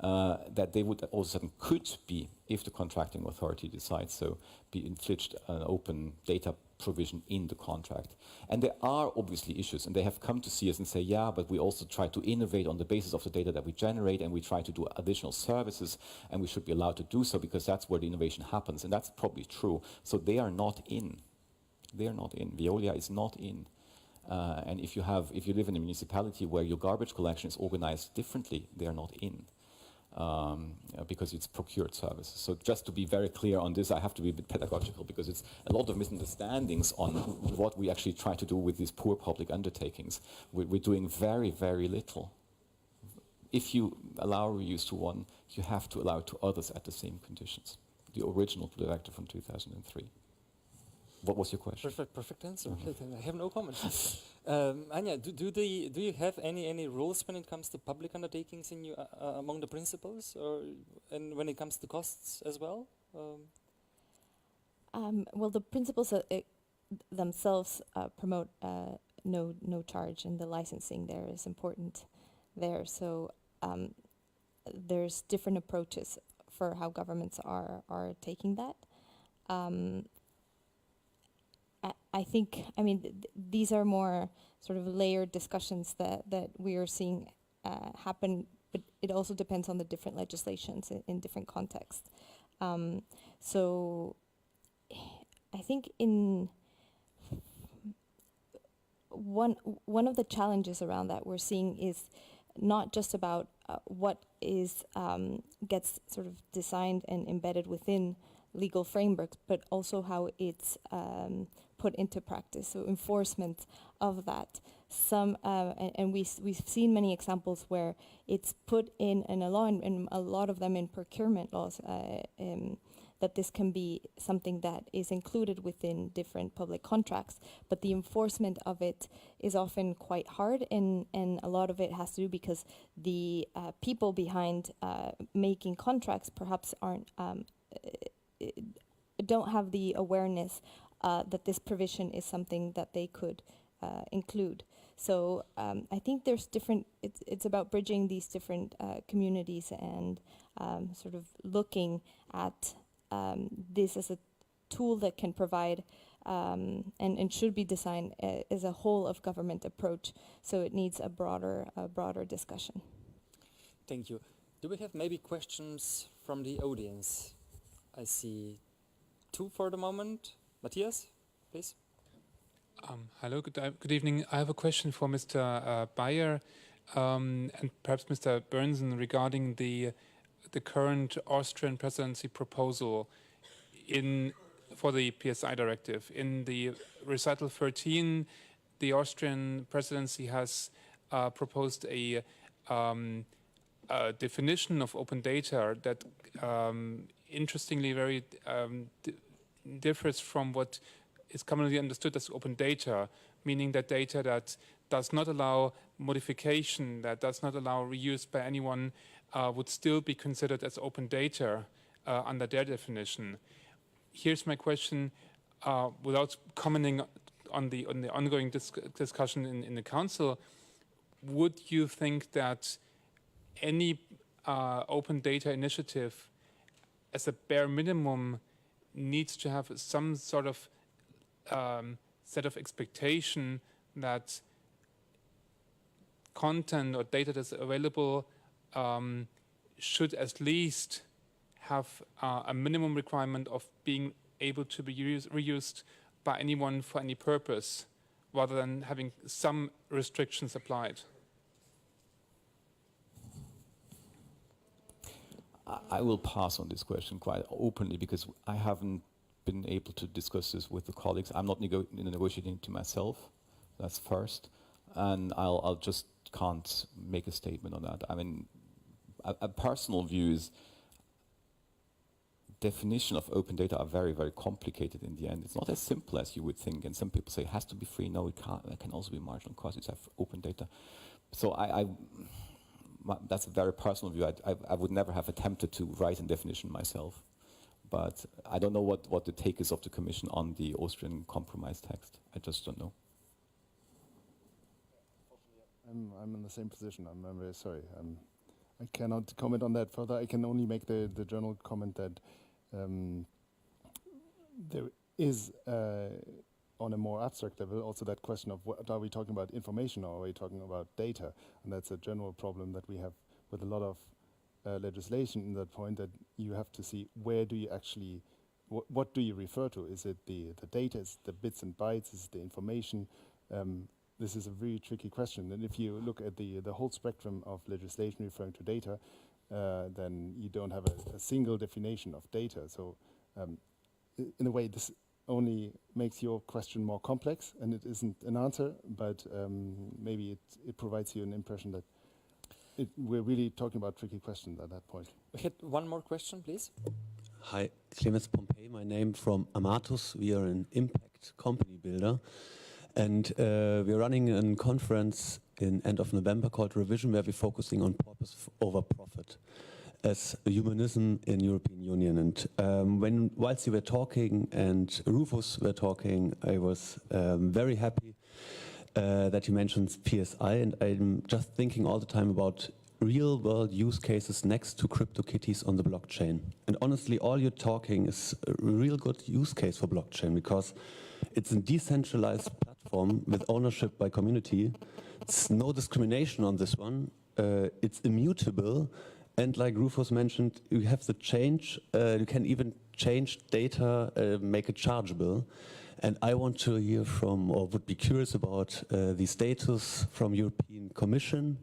That they would all of a sudden could be, if the contracting authority decides so, be infliged an open data provision in the contract. And there are obviously issues, and they have come to see us and say, yeah, but we also try to innovate on the basis of the data that we generate, and we try to do additional services, and we should be allowed to do so because that's where the innovation happens, and that's probably true. So they are not in. They are not in. Veolia is not in. And if you live in a municipality where your garbage collection is organized differently, they are not in. Because it's procured services. So just to be very clear on this, I have to be a bit pedagogical because it's a lot of misunderstandings on what we actually try to do with these poor public undertakings. We're doing very, very little. If you allow reuse to one, you have to allow it to others at the same conditions. The original directive from 2003. What was your question? Perfect answer. I have no comment. Anja, do you have any rules when it comes to public undertakings in among the principles, and when it comes to costs as well? Well, the principles themselves promote no charge, and the licensing there is important there. So there's different approaches for how governments are taking that. I think, these are more sort of layered discussions that we are seeing happen, but it also depends on the different legislations in different contexts. So I think in one of the challenges around that we're seeing is not just about what gets sort of designed and embedded within legal frameworks, but also how it's put into practice. So enforcement of that. And we've seen many examples where it's put in a law, and a lot of them in procurement laws, that this can be something that is included within different public contracts, but the enforcement of it is often quite hard, and a lot of it has to do because the people behind making contracts perhaps don't have the awareness that this provision is something that they could include. So I think there's it's about bridging these different communities and sort of looking at this as a tool that can provide and should be designed as a whole of government approach. So it needs a broader discussion. Thank you. Do we have maybe questions from the audience? I see two for the moment. Matthias, please. Hello, good evening. I have a question for Mr. Bayer and perhaps Mr. Bernsen regarding the current Austrian presidency proposal for the PSI directive. In the recital 13, the Austrian presidency has proposed a definition of open data that interestingly very differs from what is commonly understood as open data, meaning that data that does not allow modification, that does not allow reuse by anyone, would still be considered as open data under their definition. Here's my question, without commenting on the ongoing discussion in the council. Would you think that any open data initiative, as a bare minimum, needs to have some sort of set of expectation that content or data that's available should at least have a minimum requirement of being able to be reused by anyone for any purpose, rather than having some restrictions applied? I will pass on this question quite openly because I haven't been able to discuss this with the colleagues. I'm not negotiating to myself, that's first, and I'll just can't make a statement on that. I mean, a personal view is definition of open data are very, very complicated in the end. It's not as simple as you would think. And some people say it has to be free. No, it can't. It can also be marginal cost. It's have open data. So that's a very personal view. I would never have attempted to write a definition myself. But I don't know what the take is of the Commission on the Austrian compromise text. I just don't know. I'm in the same position. I'm very sorry. I cannot comment on that further. I can only make the general comment that there is, on a more abstract level, also that question of what are we talking about, information, or are we talking about data? And that's a general problem that we have with a lot of legislation in that point, that you have to see where do you actually, what do you refer to? Is it the data, is it the bits and bytes, is it the information? This is a very tricky question. And if you look at the whole spectrum of legislation referring to data, then you don't have a single definition of data. So in a way, this only makes your question more complex, and it isn't an answer, but maybe it provides you an impression that we're really talking about tricky questions at that point. We had one more question, please. Hi, Clemens Pompey, my name from Amatus. We are an impact company builder. And we're running a conference in end of November called Revision, where we're focusing on purpose over profit as humanism in European Union. And whilst you were talking and Rufus were talking, I was very happy that you mentioned PSI, and I'm just thinking all the time about real world use cases next to CryptoKitties on the blockchain. And honestly, all you're talking is a real good use case for blockchain, because it's a decentralized platform with ownership by community. It's no discrimination on this one. It's immutable. And like Rufus mentioned, you have the change. You can even change data, make it chargeable. And I want to hear from, or would be curious about, the status from European Commission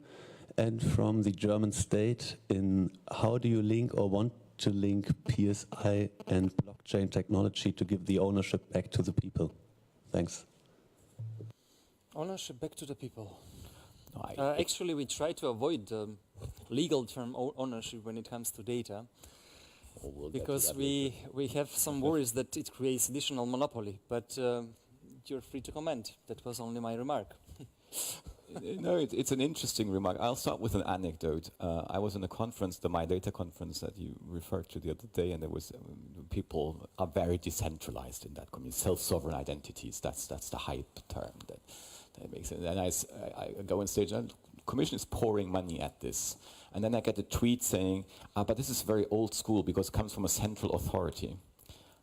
and from the German state in how do you link or want to link PSI and blockchain technology to give the ownership back to the people. Thanks. Ownership back to the people. No, Actually, we try to avoid the legal term ownership when it comes to data, because we have some worries that it creates additional monopoly. But you're free to comment. That was only my remark. No, it's an interesting remark. I'll start with an anecdote. I was in a conference, the My Data conference that you referred to the other day, and there was people are very decentralized in that community. Self-sovereign identities. That's the hype term that makes it. And I go on stage, and the Commission is pouring money at this, and then I get a tweet saying, "But this is very old school because it comes from a central authority."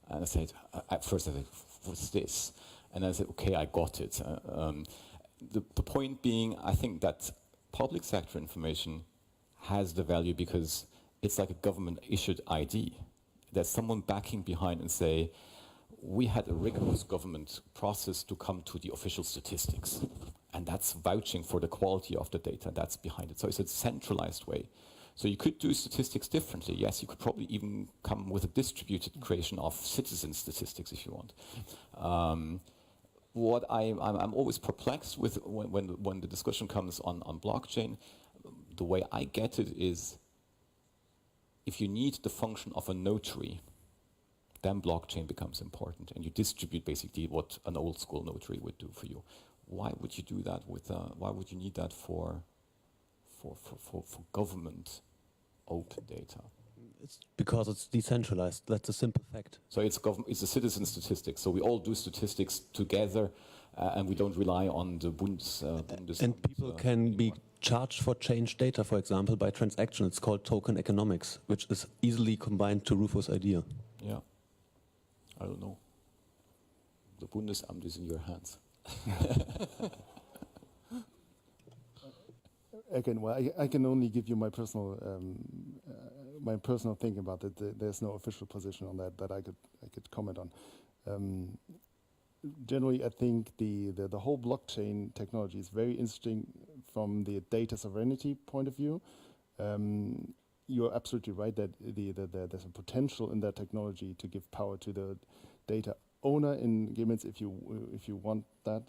And I said, at first I said, "What's this?" And I said, "Okay, I got it." The point being, I think that public sector information has the value because it's like a government-issued ID. There's someone backing behind and say, we had a rigorous government process to come to the official statistics. And that's vouching for the quality of the data that's behind it. So it's a centralized way. So you could do statistics differently. Yes, you could probably even come with a distributed creation of citizen statistics if you want. What I'm always perplexed with when the discussion comes on blockchain, the way I get it is, if you need the function of a notary, then blockchain becomes important, and you distribute basically what an old school notary would do for you. Why would you do that with? Why would you need that for government open data? It's because it's decentralized. That's a simple fact. So it's a citizen statistics. So we all do statistics together, and we don't rely on the Bundesamt. And people can be charged for changed data, for example, by transaction. It's called token economics, which is easily combined to Rufus' idea. Yeah. I don't know. The Bundesamt is in your hands. Again, well, I can only give you my personal thinking about it. There's no official position on that I could comment on. Generally, I think the whole blockchain technology is very interesting from the data sovereignty point of view. You're absolutely right that there's a potential in that technology to give power to the data owner in agreements if you want that.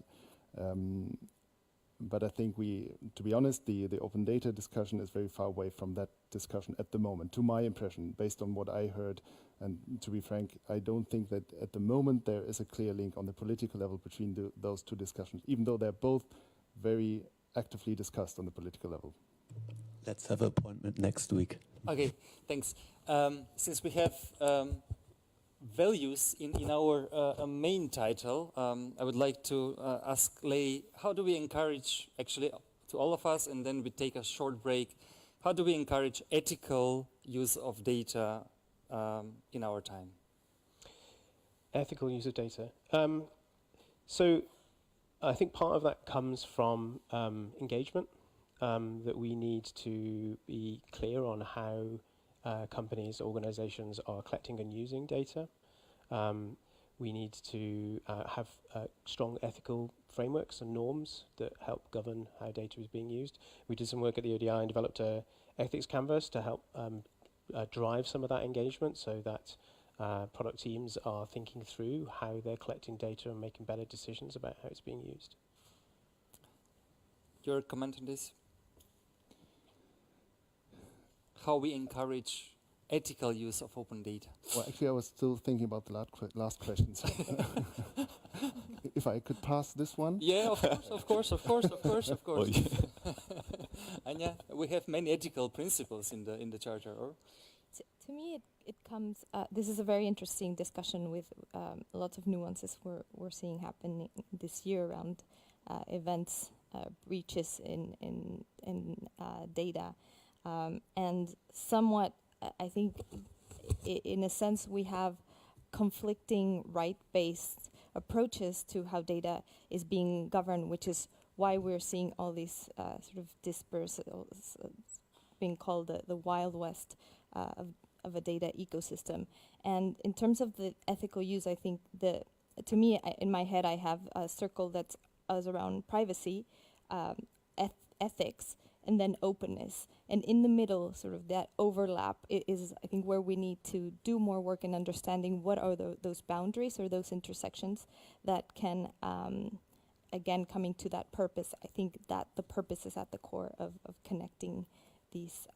But I think to be honest, the open data discussion is very far away from that discussion at the moment, to my impression, based on what I heard. And to be frank, I don't think that at the moment there is a clear link on the political level between those two discussions, even though they're both very actively discussed on the political level. Let's have an appointment next week. Okay, thanks. Since we have values in our main title, I would like to ask Lei, how do we encourage, actually to all of us, and then we take a short break, how do we encourage ethical use of data in our time? Ethical use of data. So I think part of that comes from engagement, that we need to be clear on how companies, organizations are collecting and using data. We need to have strong ethical frameworks and norms that help govern how data is being used. We did some work at the ODI and developed a ethics canvas to help drive some of that engagement, so that product teams are thinking through how they're collecting data and making better decisions about how it's being used. Your comment on this? How we encourage ethical use of open data? Well, actually, I was still thinking about the last question. So if I could pass this one? Yeah, of course. Anja, we have many ethical principles in the charter, or? To me, it comes. This is a very interesting discussion with lots of nuances we're seeing happen this year around events, breaches in data, and somewhat. I think, in a sense, we have conflicting right-based approaches to how data is being governed, which is why we're seeing all these sort of dispersed, being called the Wild West of a data ecosystem. And in terms of the ethical use, I think to me, in my head, I have a circle that's around privacy, ethics, and then openness. And in the middle, sort of that overlap is, I think, where we need to do more work in understanding what are those boundaries or those intersections that can, again, coming to that purpose. I think that the purpose is at the core of connecting these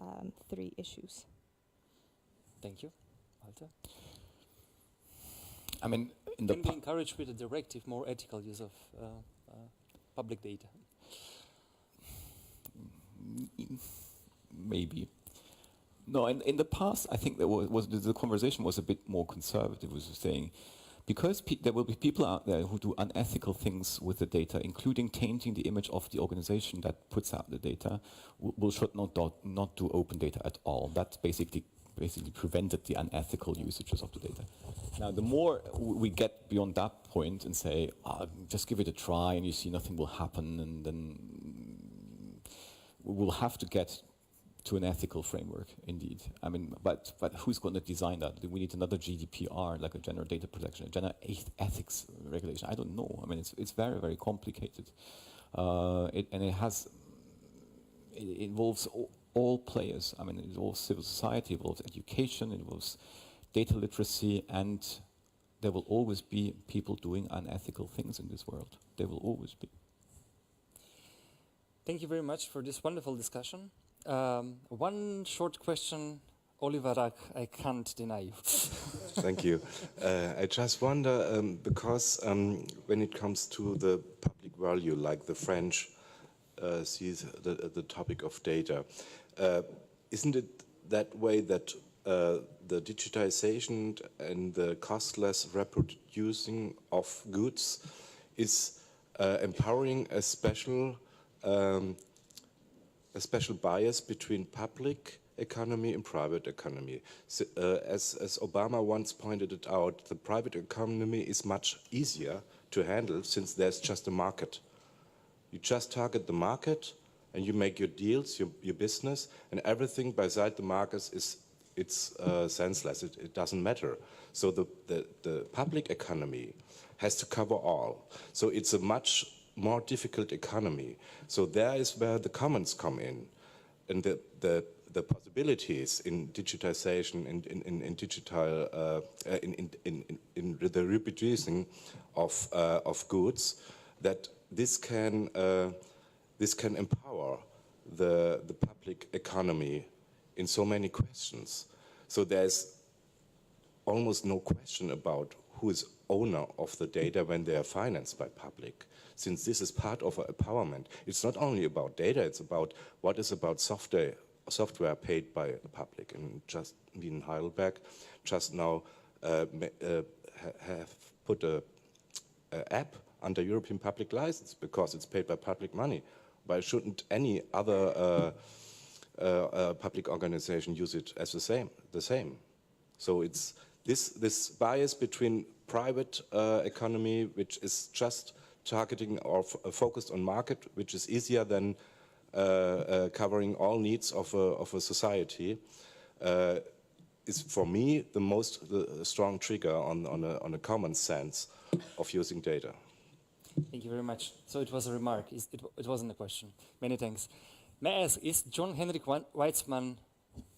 three issues. Thank you. Walter? I mean, can we encourage with a directive more ethical use of public data? Maybe. No, in the past, I think the conversation was a bit more conservative, was saying, because there will be people out there who do unethical things with the data, including tainting the image of the organization that puts out the data, we should not do open data at all. That basically prevented the unethical usages of the data. Now, the more we get beyond that point and say, just give it a try and you see nothing will happen, and then we will have to get to an ethical framework, indeed. I mean, but who's going to design that? We need another GDPR, like a general data protection, a general ethics regulation. I don't know. I mean, it's very, very complicated, it involves all players. I mean, it involves civil society, it involves education, it involves data literacy, and there will always be people doing unethical things in this world. There will always be. Thank you very much for this wonderful discussion. One short question, Oliver Rack, I can't deny you. Thank you. I just wonder, because when it comes to the public value, like the French sees the topic of data, isn't it that way that the digitization and the costless reproducing of goods is empowering a special bias between public economy and private economy? So, as Obama once pointed it out, the private economy is much easier to handle since there's just a market. You just target the market and you make your deals, your business, and everything beside the market it's senseless. It doesn't matter. So the public economy has to cover all. So it's a much more difficult economy. So there is where the commons come in, and the possibilities in digitization, in digital, in the reproducing of goods, that this can this can empower the public economy in so many questions. So there's almost no question about who is owner of the data when they are financed by public, since this is part of empowerment. It's not only about data, it's about what is about software paid by the public. And just we in Heidelberg just now have put a app under European public license because it's paid by public money. Why shouldn't any other public organization use it as the same? So it's this bias between private economy, which is just targeting or focused on market, which is easier than covering all needs of a society, is for me the strong trigger on a common sense of using data. Thank you very much. So it was a remark. It wasn't a question. Many thanks. May I ask, is John Henrik Weitzman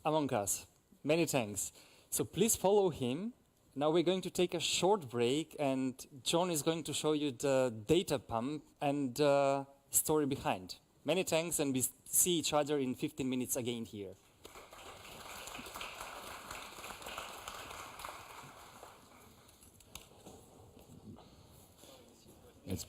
among us? Many thanks. So please follow him. Now we're going to take a short break, and John is going to show you the data pump and story behind. Many thanks, and we see each other in 15 minutes again here. Jetzt.